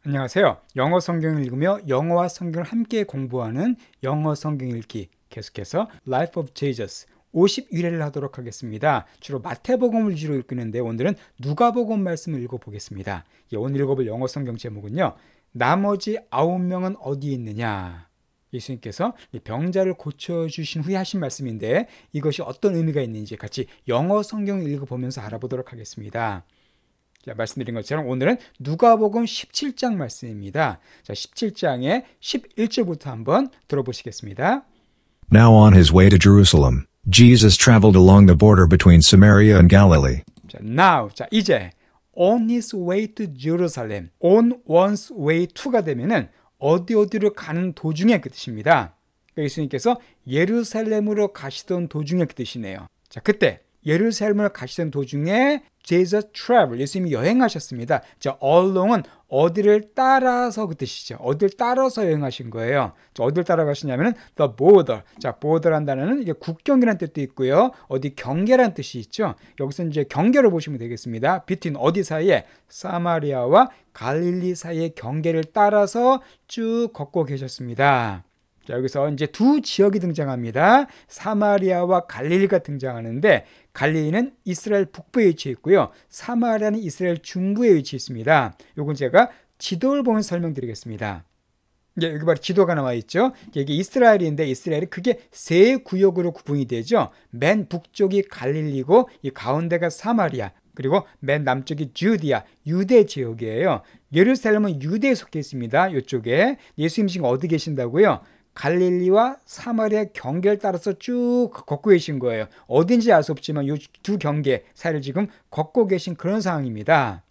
안녕하세요. 영어 성경을 읽으며 영어와 성경을 함께 공부하는 영어 성경 읽기, 계속해서 Life of Jesus 51회를 하도록 하겠습니다. 주로 마태복음을 위주로 읽는데 오늘은 누가복음 말씀을 읽어보겠습니다. 오늘 읽어볼 영어 성경 제목은요, 나머지 9명은 어디 있느냐. 예수님께서 병자를 고쳐주신 후에 하신 말씀인데 이것이 어떤 의미가 있는지 같이 영어 성경을 읽어보면서 알아보도록 하겠습니다. 자, 말씀드린 것처럼 오늘은 누가복음 17장 말씀입니다. 자, 17장의 11절부터 한번 들어보시겠습니다. Now on his way to Jerusalem, Jesus traveled along the border between Samaria and Galilee. 자, now, 자, 이제 on his way to Jerusalem, on one's way to가 되면은 어디로 가는 도중에 그 뜻입니다. 그러니까 예수님께서 예루살렘으로 가시던 도중에 그 뜻이네요. 자, 그때 예루살렘으로 가시던 도중에 Jesus travel, 예수님이 여행하셨습니다. 자, along은 어디를 따라서 그 뜻이죠. 어디를 따라서 여행하신 거예요. 자, 어디를 따라가시냐면은 the border. 자, border란 단어는 이게 국경이라는 뜻도 있고요. 어디 경계라는 뜻이 있죠. 여기서 이제 경계를 보시면 되겠습니다. between 어디 사이에 사마리아와 갈릴리 사이의 경계를 따라서 쭉 걷고 계셨습니다. 자, 여기서 이제 두 지역이 등장합니다. 사마리아와 갈릴리가 등장하는데 갈릴리는 이스라엘 북부에 위치해 있고요. 사마리아는 이스라엘 중부에 위치해 있습니다. 요건 제가 지도를 보면서 설명드리겠습니다. 이제 여기 바로 지도가 나와 있죠. 이게 이스라엘인데 이스라엘이 그게 세 구역으로 구분이 되죠. 맨 북쪽이 갈릴리고 이 가운데가 사마리아, 그리고 맨 남쪽이 주디아, 유대 지역이에요. 예루살렘은 유대에 속해 있습니다. 이쪽에 예수님 지금 어디 계신다고요? 갈릴리와 사마리아 경계를 따라서 쭉 걷고 계신 거예요. 어딘지 알 수 없지만 이 두 경계 사이를 지금 걷고 계신 그런 상황입니다.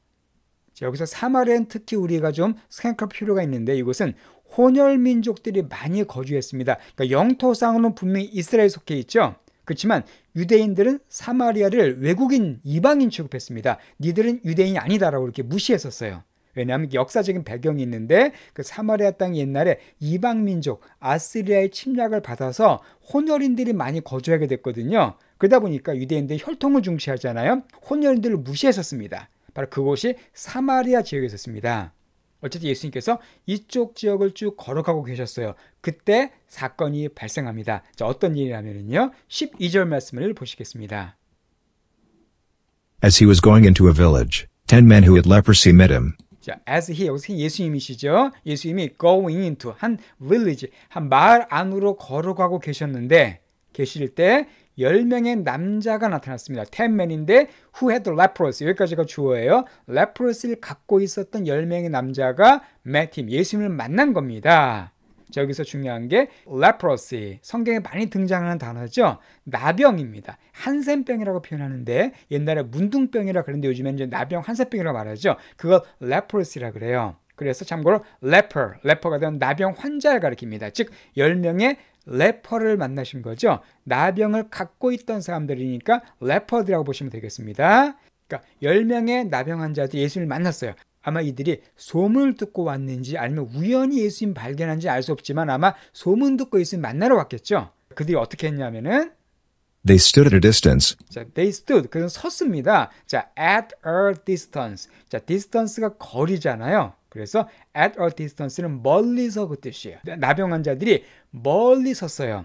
자, 여기서 사마리아는 특히 우리가 좀 생각할 필요가 있는데 이곳은 혼혈 민족들이 많이 거주했습니다. 그러니까 영토상으로는 분명히 이스라엘에 속해 있죠. 그렇지만 유대인들은 사마리아를 외국인, 이방인 취급했습니다. 니들은 유대인이 아니다라고 이렇게 무시했었어요. 왜냐하면 역사적인 배경이 있는데 그 사마리아 땅이 옛날에 이방민족 아시리아의 침략을 받아서 혼혈인들이 많이 거주하게 됐거든요. 그러다 보니까 유대인들이 혈통을 중시하잖아요. 혼혈인들을 무시했었습니다. 바로 그곳이 사마리아 지역에 있었습니다. 어쨌든 예수님께서 이쪽 지역을 쭉 걸어가고 계셨어요. 그때 사건이 발생합니다. 자, 어떤 일이냐면요, 12절 말씀을 보시겠습니다. As he was going into a village, 10 men who had leprosy met him. 자, as he, 여기서 예수님이시죠. 예수님이 going into 한 village, 한 마을 안으로 걸어가고 계셨는데 계실 때 10명의 남자가 나타났습니다. 10men인데 who had leprosy, 여기까지가 주어예요. leprosy를 갖고 있었던 10명의 남자가 met him, 예수님을 만난 겁니다. 자, 여기서 중요한 게 leprosy, 성경에 많이 등장하는 단어죠. 나병입니다. 한센병이라고 표현하는데 옛날에 문둥병이라 그랬는데 요즘엔 이제 나병, 한센병이라고 말하죠. 그걸 leprosy라 그래요. 그래서 참고로 leper가 되면 나병 환자를 가리킵니다. 즉 10명의 레퍼를 만나신 거죠. 나병을 갖고 있던 사람들이니까 레퍼들이라고 보시면 되겠습니다. 그러니까 10명의 나병 환자들이 예수님을 만났어요. 아마 이들이 소문을 듣고 왔는지 아니면 우연히 예수님 발견한지 알 수 없지만 아마 소문 듣고 예수님 만나러 왔겠죠. 그들이 어떻게 했냐면은 They stood at a distance. 자, they stood, 그건 섰습니다. 자, at a distance. 자, distance가 거리잖아요. 그래서 at a distance는 멀리서 그 뜻이에요. 나병 환자들이 멀리 섰어요.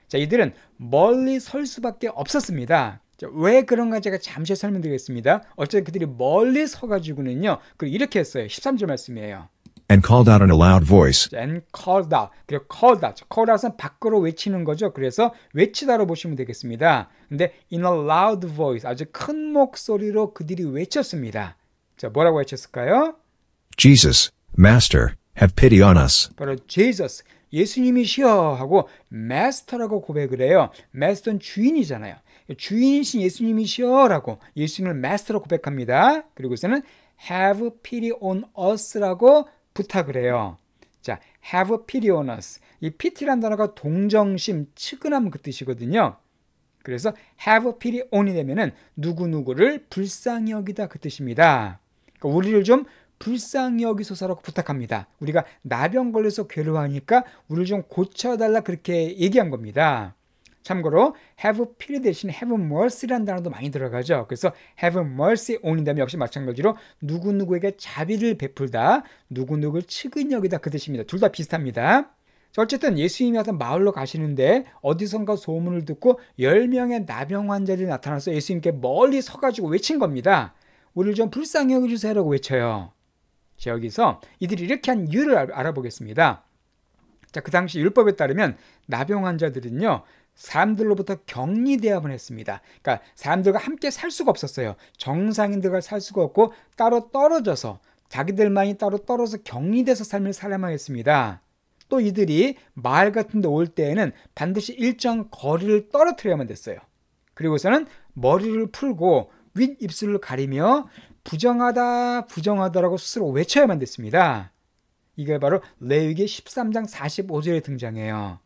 자, 이들은 멀리 설 수밖에 없었습니다. 자, 왜 그런가 제가 잠시 설명드리겠습니다. 어쨌든 그들이 멀리 서가지고는요, 그리고 이렇게 했어요. 13절 말씀이에요. And called out in a loud voice. And called out. 그리고 called out. called out은 밖으로 외치는 거죠. 그래서 외치다로 보시면 되겠습니다. 근데 in a loud voice, 아주 큰 목소리로 그들이 외쳤습니다. 자, 뭐라고 외쳤을까요? Jesus, Master, have pity on us. 바로 Jesus, 예수님이시여 하고 Master라고 고백을 해요. Master는 주인이잖아요. 주인이신 예수님이시여라고 예수님을 Master로 고백합니다. 그리고서는 have pity on us라고 부탁을 해요. 자, have pity on us. 이 pity란 단어가 동정심, 측은함 그 뜻이거든요. 그래서 have pity on이 되면은 누구누구를 불쌍히 여기다 그 뜻입니다. 그러니까 우리를 좀 불쌍히 여기소서라고 부탁합니다. 우리가 나병 걸려서 괴로워하니까 우리를 좀 고쳐달라 그렇게 얘기한 겁니다. 참고로 have pity 대신 have mercy라는 단어도 많이 들어가죠. 그래서 have mercy on인 다음에 역시 마찬가지로 누구누구에게 자비를 베풀다, 누구누구를 측은히 여기다 그 뜻입니다. 둘 다 비슷합니다. 자, 어쨌든 예수님이 어떤 마을로 가시는데 어디선가 소문을 듣고 10명의 나병 환자들이 나타나서 예수님께 멀리 서가지고 외친 겁니다. 우리를 좀 불쌍히 여겨주세요라고 외쳐요. 자, 여기서 이들이 이렇게 한 이유를 알아보겠습니다. 자, 그 당시 율법에 따르면 나병 환자들은요, 사람들로부터 격리대합을 했습니다. 그러니까 사람들과 함께 살 수가 없었어요. 정상인들과 살 수가 없고 따로 떨어져서 자기들만이 따로 떨어져 격리돼서 삶을 살아야만 했습니다. 또 이들이 마을 같은 데 올 때에는 반드시 일정 거리를 떨어뜨려야만 됐어요. 그리고서는 머리를 풀고 윗입술을 가리며 부정하다 부정하다라고 스스로 외쳐야만 됐습니다. 이게 바로 레위기 13장 45절에 등장해요.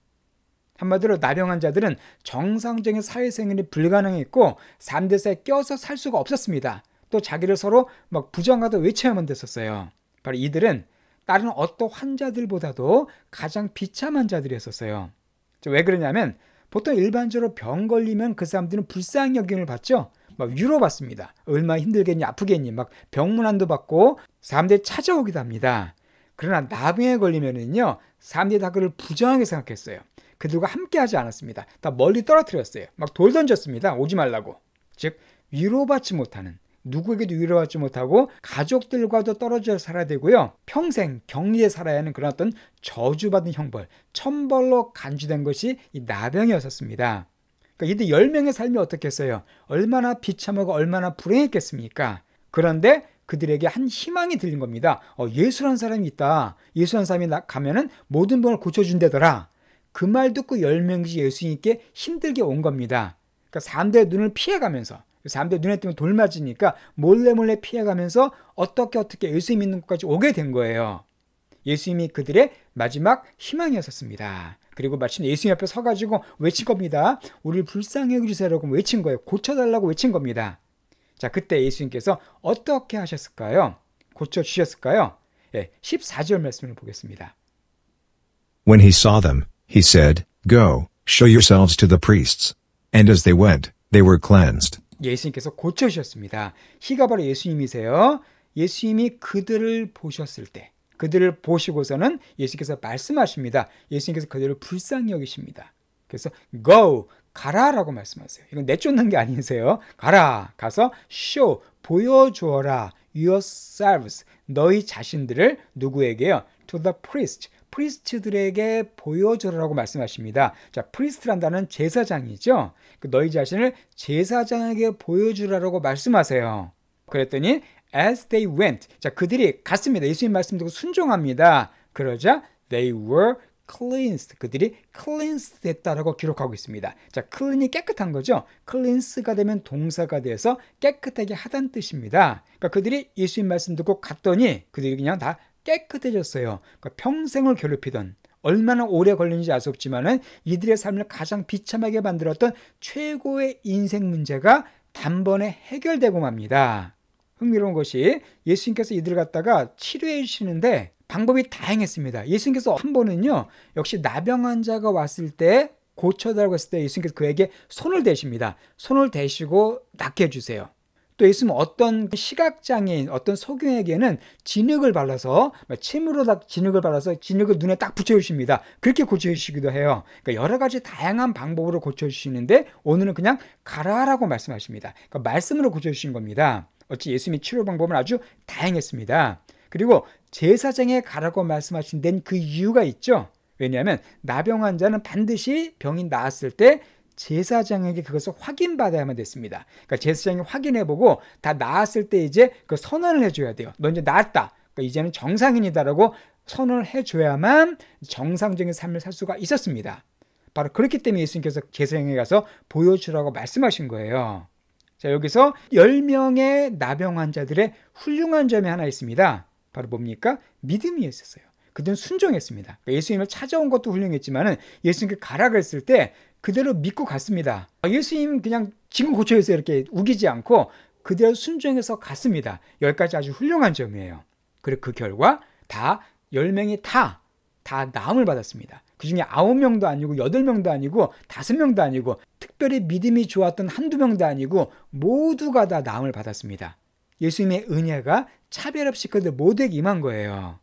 한마디로 나병 환자들은 정상적인 사회생활이 불가능했고 사람들 사이에 껴서 살 수가 없었습니다. 또 자기를 서로 막 부정하다 외쳐야만 됐었어요. 바로 이들은 다른 어떤 환자들보다도 가장 비참한 자들이었어요. 왜 그러냐면 보통 일반적으로 병 걸리면 그 사람들은 불쌍히 여김을 받죠. 막 위로받습니다. 얼마나 힘들겠니 아프겠니 막 병문안도 받고 사람들이 찾아오기도 합니다. 그러나 나병에 걸리면은요, 사람들이 다 그를 부정하게 생각했어요. 그들과 함께 하지 않았습니다. 다 멀리 떨어뜨렸어요. 막 돌 던졌습니다. 오지 말라고. 즉 위로받지 못하는, 누구에게도 위로받지 못하고 가족들과도 떨어져 살아야 되고요, 평생 격리에 살아야 하는 그런 어떤 저주받은 형벌, 천벌로 간주된 것이 이 나병이었습니다. 그러니까 이들 10명의 삶이 어떻겠어요? 얼마나 비참하고 얼마나 불행했겠습니까? 그런데 그들에게 한 희망이 들린 겁니다. 예수라는 사람이 있다. 예수라는 사람이 가면은 모든 병을 고쳐준다더라. 그 말 듣고 10명이 예수님께 힘들게 온 겁니다. 그러니까 사람들의 눈을 피해가면서, 사람들 눈에 띄면 돌 맞으니까 몰래 피해가면서 어떻게 예수님 믿는 곳까지 오게 된 거예요. 예수님이 그들의 마지막 희망이었습니다. 그리고 마침 예수님 앞에 서가지고 외친 겁니다. 우리를 불쌍히 여겨주세요라고 외친 거예요. 고쳐달라고 외친 겁니다. 자, 그때 예수님께서 어떻게 하셨을까요? 고쳐주셨을까요? 14절 말씀을 보겠습니다. When he saw them, he said, Go, show yourselves to the priests. And as they went, they were cleansed. 예수님께서 고쳐주셨습니다. 희가 바로 예수님이세요. 예수님이 그들을 보셨을 때, 그들을 보시고서는 예수님께서 말씀하십니다. 예수님께서 그들을 불쌍히 여기십니다. 그래서 go, 가라라고 말씀하세요. 이건 내쫓는 게 아니세요. 가라, 가서 show, 보여주어라. yourselves, 너희 자신들을 누구에게요? to the priest, 프리스트들에게 보여주라고 말씀하십니다. 자, 프리스트란 단어는 제사장이죠. 너희 자신을 제사장에게 보여주라고 말씀하세요. 그랬더니 as they went, 자, 그들이 갔습니다. 예수님 말씀 듣고 순종합니다. 그러자 they were cleansed, 그들이 cleansed 됐다라고 기록하고 있습니다. 자, clean이 깨끗한 거죠. cleanse가 되면 동사가 돼서 깨끗하게 하다는 뜻입니다. 그러니까 그들이 예수님 말씀 듣고 갔더니 그들이 그냥 다 깨끗해졌어요. 그러니까 평생을 괴롭히던, 얼마나 오래 걸리는지 알 수 없지만은 이들의 삶을 가장 비참하게 만들었던 최고의 인생 문제가 단번에 해결되고 맙니다. 흥미로운 것이 예수님께서 이들을 갖다가 치료해 주시는데 방법이 다양했습니다. 예수님께서 한 번은요, 역시 나병 환자가 왔을 때 고쳐달라고 했을 때 예수님께서 그에게 손을 대십니다. 손을 대시고 낫게 해주세요. 또 예수님은 어떤 시각장애인, 어떤 소경에게는 진흙을 발라서, 침으로 진흙을 발라서 진흙을 눈에 딱 붙여주십니다. 그렇게 고쳐주시기도 해요. 그러니까 여러 가지 다양한 방법으로 고쳐주시는데 오늘은 그냥 가라라고 말씀하십니다. 그러니까 말씀으로 고쳐주신 겁니다. 어찌 예수님의 치료 방법은 아주 다양했습니다. 그리고 제사장에 가라고 말씀하신 데는 그 이유가 있죠. 왜냐하면 나병 환자는 반드시 병이 나았을 때 제사장에게 그것을 확인받아야만 됐습니다. 그러니까 제사장이 확인해보고 다 나았을 때 이제 그 선언을 해줘야 돼요. 너 이제 나았다. 그러니까 이제는 정상인이다라고 선언을 해줘야만 정상적인 삶을 살 수가 있었습니다. 바로 그렇기 때문에 예수님께서 제사장에 가서 보여주라고 말씀하신 거예요. 자, 여기서 10명의 나병 환자들의 훌륭한 점이 하나 있습니다. 바로 뭡니까? 믿음이 있었어요. 그들은 순종했습니다. 그러니까 예수님을 찾아온 것도 훌륭했지만 예수님께 가라 그랬을 때 그대로 믿고 갔습니다. 예수님 그냥 지금 고쳐주세요 이렇게 우기지 않고 그대로 순종해서 갔습니다. 여기까지 아주 훌륭한 점이에요. 그리고 그 결과 다 10명이 다 나음을 받았습니다. 그 중에 9명도 아니고 8명도 아니고 5명도 아니고 특별히 믿음이 좋았던 한두 명도 아니고 모두가 다 나음을 받았습니다. 예수님의 은혜가 차별 없이 그들 모두에게 임한 거예요.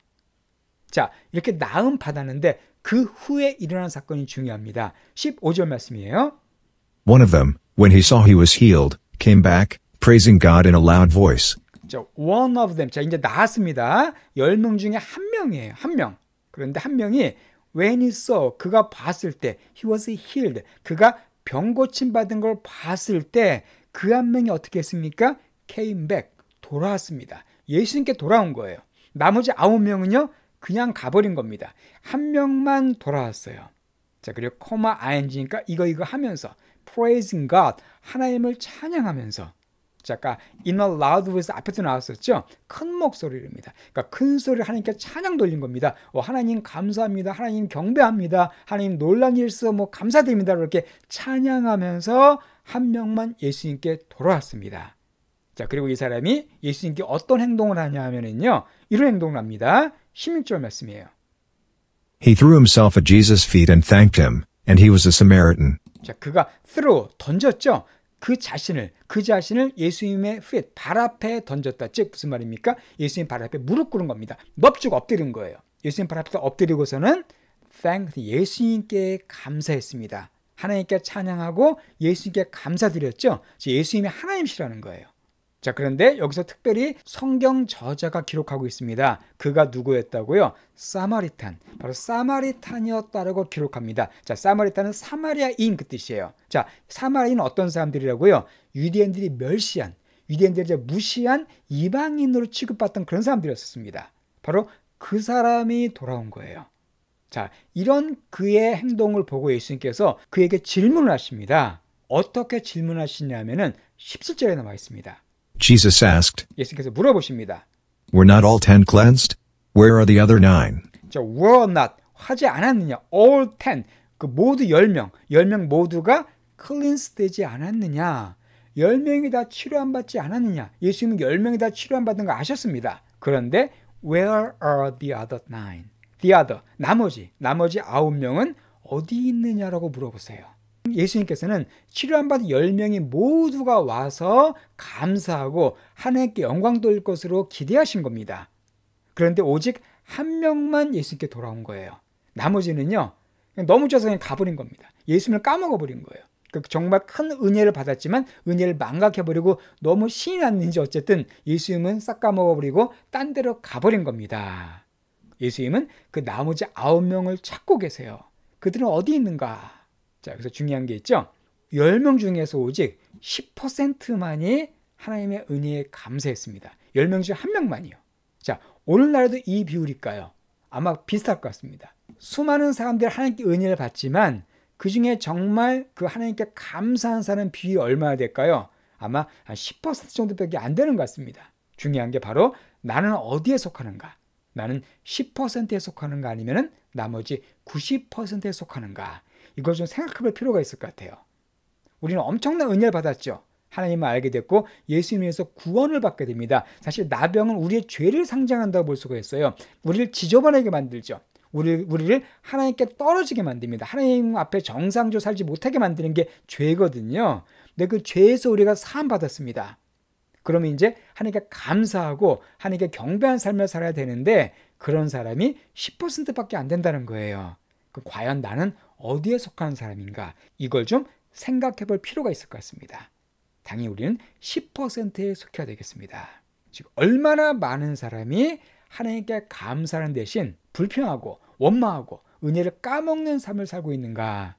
자, 이렇게 나음 받았는데 그 후에 일어난 사건이 중요합니다. 15절 말씀이에요. One of them, when he saw he was healed, came back, praising God in a loud voice. 자, one of them. 자, 이제 나왔습니다. 10명 중에 한 명이에요. 한 명. 그런데 한 명이 when he saw, 그가 봤을 때, he was healed. 그가 병 고침 받은 걸 봤을 때 그 한 명이 어떻게 했습니까? came back. 돌아왔습니다. 예수님께 돌아온 거예요. 나머지 9명은요, 그냥 가버린 겁니다. 한 명만 돌아왔어요. 자, 그리고 코마 ing니까 이거 하면서 praising God, 하나님을 찬양하면서. 자, 아까 in a loud voice 앞에도 나왔었죠? 큰 목소리입니다. 그러니까 큰 소리를 하나님께 찬양 돌린 겁니다. 하나님 감사합니다. 하나님 경배합니다. 하나님 놀란 일서 감사드립니다. 이렇게 찬양하면서 한 명만 예수님께 돌아왔습니다. 자, 그리고 이 사람이 예수님께 어떤 행동을 하냐 하면은요, 이런 행동을 합니다. 16절 말씀이에요. He threw himself at Jesus' feet and thanked him, and he was a Samaritan. 자, 그가 throw, 던졌죠? 그 자신을 예수님의 feet, 발 앞에 던졌다. 즉, 무슨 말입니까? 예수님 발 앞에 무릎 꿇은 겁니다. 넙죽 엎드린 거예요. 예수님 발 앞에 엎드리고서는 thanked, 예수님께 감사했습니다. 하나님께 찬양하고 예수님께 감사드렸죠? 예수님이 하나님이시라는 거예요. 자, 그런데 여기서 특별히 성경 저자가 기록하고 있습니다. 그가 누구였다고요? 사마리탄. 바로 사마리탄이었다라고 기록합니다. 자, 사마리탄은 사마리아인 그 뜻이에요. 자, 사마리아인은 어떤 사람들이라고요? 유대인들이 멸시한, 유대인들이 무시한 이방인으로 취급받던 그런 사람들이었습니다. 바로 그 사람이 돌아온 거예요. 자, 이런 그의 행동을 보고 예수님께서 그에게 질문을 하십니다. 어떻게 질문하시냐면은 17절에 나와 있습니다. Jesus asked, 예수님께서 물어보십니다. Were not all 10 cleansed? Where are the other 9? 자, were not, 하지 않았느냐? all 10, 그 모두 10명 모두가 cleansed 되지 않았느냐? 10명이 다 치료 안 받지 않았느냐? 예수님은 10명이 다 치료 안 받은 거 아셨습니다. 그런데 where are the other 9? The other, 나머지 9명은 어디 있느냐라고 물어보세요. 예수님께서는 치료 안 받은 10명이 모두가 와서 감사하고 하나님께 영광 돌릴 것으로 기대하신 겁니다. 그런데 오직 한 명만 예수님께 돌아온 거예요. 나머지는요, 너무 져서 그냥 가버린 겁니다. 예수님을 까먹어버린 거예요. 정말 큰 은혜를 받았지만 은혜를 망각해버리고 너무 신이 났는지 어쨌든 예수님은 싹 까먹어버리고 딴 데로 가버린 겁니다. 예수님은 그 나머지 9명을 찾고 계세요. 그들은 어디 있는가? 자, 여기서 중요한 게 있죠. 10명 중에서 오직 10%만이 하나님의 은혜에 감사했습니다. 10명 중 1명만이요. 자, 오늘날에도 이 비율일까요? 아마 비슷할 것 같습니다. 수많은 사람들이 하나님께 은혜를 받지만 그 중에 정말 그 하나님께 감사한 사람 비율이 얼마나 될까요? 아마 한 10% 정도밖에 안 되는 것 같습니다. 중요한 게 바로 나는 어디에 속하는가? 나는 10%에 속하는가 아니면 나머지 90%에 속하는가? 이걸 좀 생각해볼 필요가 있을 것 같아요. 우리는 엄청난 은혜를 받았죠. 하나님을 알게 됐고 예수님에서 구원을 받게 됩니다. 사실 나병은 우리의 죄를 상징한다고 볼 수가 있어요. 우리를 지저분하게 만들죠. 우리를 하나님께 떨어지게 만듭니다. 하나님 앞에 정상적으로 살지 못하게 만드는 게 죄거든요. 근데 그 죄에서 우리가 사함 받았습니다. 그러면 이제 하나님께 감사하고 하나님께 경배한 삶을 살아야 되는데 그런 사람이 10%밖에 안 된다는 거예요. 과연 나는 어디에 속하는 사람인가? 이걸 좀 생각해 볼 필요가 있을 것 같습니다. 당연히 우리는 10%에 속해야 되겠습니다. 즉 얼마나 많은 사람이 하나님께 감사하는 대신 불평하고 원망하고 은혜를 까먹는 삶을 살고 있는가?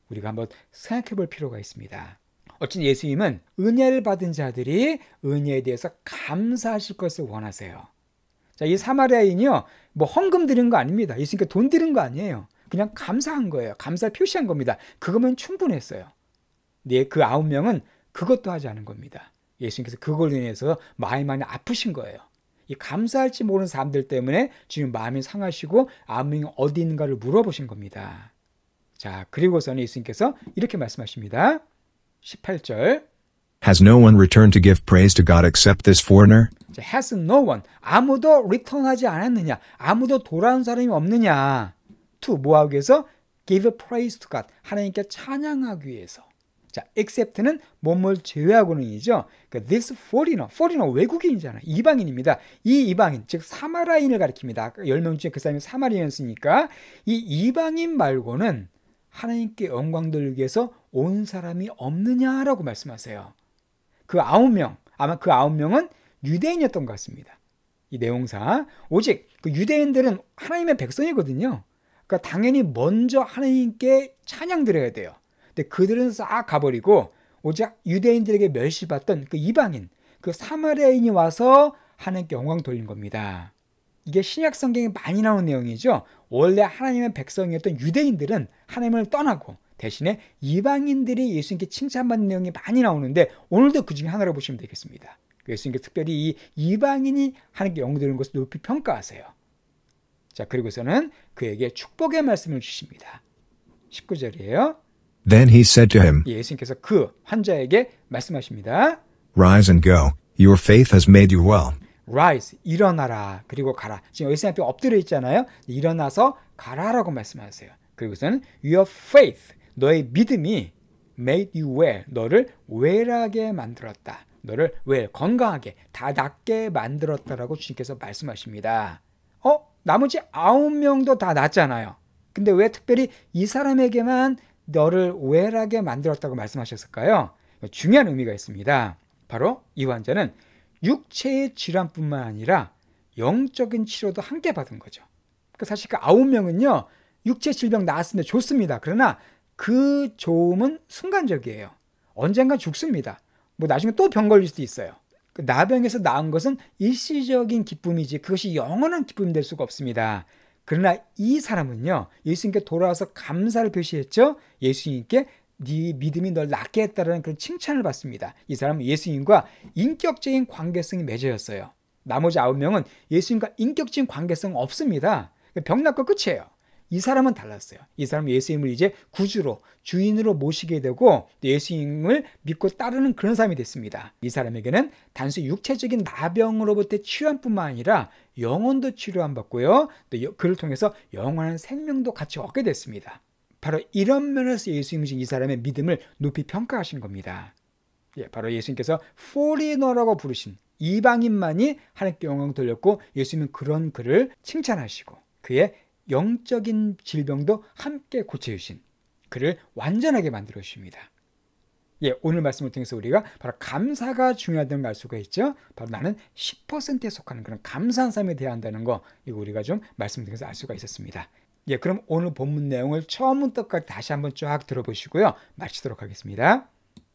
우리가 한번 생각해 볼 필요가 있습니다. 어쨌든 예수님은 은혜를 받은 자들이 은혜에 대해서 감사하실 것을 원하세요. 자, 이 사마리아인이요, 헌금 드린 거 아닙니다. 예수님께 돈 드린 거 아니에요. 그냥 감사한 거예요. 감사를 표시한 겁니다. 그거면 충분했어요. 네, 그 9명은 그것도 하지 않은 겁니다. 예수님께서 그걸로 인해서 마음이 많이 아프신 거예요. 이 감사할지 모르는 사람들 때문에 지금 마음이 상하시고 9명이 어디 있는가를 물어보신 겁니다. 자, 그리고서는 예수님께서 이렇게 말씀하십니다. 18절. Has no one returned to give praise to God except this foreigner? Has no one. 아무도 리턴하지 않았느냐? 아무도 돌아온 사람이 없느냐? To 뭐하기 위해서? give praise to God. 하나님께 찬양하기 위해서. 자, except는 뭐뭘 제외하고는 이죠. 그러니까 this foreigner 외국인이잖아요. 이방인입니다. 이 이방인, 즉 사마라인을 가리킵니다. 10명 중에 그 사람이 사마리아였으니까 이 이방인 말고는 하나님께 영광 돌리기 위해서 온 사람이 없느냐라고 말씀하세요. 그 9명, 아마 그 9명은 유대인이었던 것 같습니다. 이 내용상 오직 그 유대인들은 하나님의 백성이거든요. 그러니까 당연히 먼저 하나님께 찬양 드려야 돼요. 근데 그들은 싹 가버리고 오직 유대인들에게 멸시받던 그 이방인, 그 사마리아인이 와서 하나님께 영광 돌린 겁니다. 이게 신약 성경에 많이 나오는 내용이죠. 원래 하나님의 백성이었던 유대인들은 하나님을 떠나고 대신에 이방인들이 예수님께 칭찬받는 내용이 많이 나오는데 오늘도 그 중에 하나로 보시면 되겠습니다. 예수님께 특별히 이 이방인이 하나님께 영광 돌리는 것을 높이 평가하세요. 자, 그리고서는 그에게 축복의 말씀을 주십니다. 19절이에요. Then he said to him, 예수님께서 그 환자에게 말씀하십니다. Rise and go. Your faith has made you well. Rise, 일어나라. 그리고 가라. 지금 예수님 앞에 엎드려 있잖아요. 일어나서 가라라고 말씀하세요. 그리고서는 Your faith, 너의 믿음이 made you well. 너를 well하게 만들었다. 너를 well, 건강하게, 다 낫게 만들었다라고 주님께서 말씀하십니다. 나머지 9명도 다 낫잖아요. 근데 왜 특별히 이 사람에게만 너를 well하게 만들었다고 말씀하셨을까요? 중요한 의미가 있습니다. 바로 이 환자는 육체의 질환뿐만 아니라 영적인 치료도 함께 받은 거죠. 사실 그 9명은요, 육체 질병 나았습니다. 좋습니다. 그러나 그 좋음은 순간적이에요. 언젠가 죽습니다. 나중에 또 병 걸릴 수도 있어요. 그 나병에서 나은 것은 일시적인 기쁨이지 그것이 영원한 기쁨이 될 수가 없습니다. 그러나 이 사람은요, 예수님께 돌아와서 감사를 표시했죠. 예수님께 네 믿음이 널 낫게 했다는 그런 칭찬을 받습니다. 이 사람은 예수님과 인격적인 관계성이 맺어졌어요. 나머지 9명은 예수님과 인격적인 관계성 없습니다. 병 낫고 끝이에요. 이 사람은 달랐어요. 이 사람은 예수님을 이제 구주로, 주인으로 모시게 되고 예수님을 믿고 따르는 그런 사람이 됐습니다. 이 사람에게는 단순히 육체적인 나병으로부터 치료함뿐만 아니라 영혼도 치료함 받고요. 또 그를 통해서 영원한 생명도 같이 얻게 됐습니다. 바로 이런 면에서 예수님이 이 사람의 믿음을 높이 평가하신 겁니다. 바로 예수님께서 foreigner라고 부르신 이방인만이 하나님께 영광 돌렸고 예수님은 그런 그를 칭찬하시고 그의 영적인 질병도 함께 고쳐주신 그를 완전하게 만들어 주십니다. 오늘 말씀을 통해서 우리가 바로 감사가 중요하다는 걸 알 수가 있죠. 바로 나는 10%에 속하는 그런 감사한 삶에 대해야 한다는 거, 이거 우리가 좀 말씀을 통해서 알 수가 있었습니다. 그럼 오늘 본문 내용을 처음부터까지 다시 한번 쫙 들어보시고요. 마치도록 하겠습니다.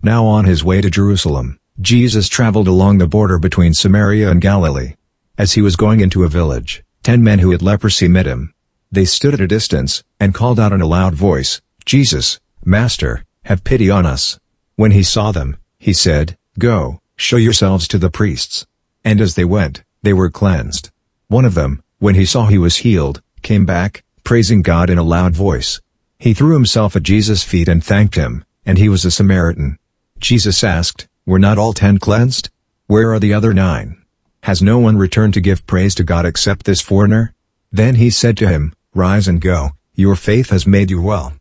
Now on his way to Jerusalem, Jesus traveled along the border between Samaria and Galilee. As he was going into a village, 10 men who had leprosy met him. They stood at a distance, and called out in a loud voice, Jesus, Master, have pity on us. When he saw them, he said, Go, show yourselves to the priests. And as they went, they were cleansed. One of them, when he saw he was healed, came back, praising God in a loud voice. He threw himself at Jesus' feet and thanked him, and he was a Samaritan. Jesus asked, Were not all 10 cleansed? Where are the other 9? Has no one returned to give praise to God except this foreigner? Then he said to him, Rise and go, your faith has made you well.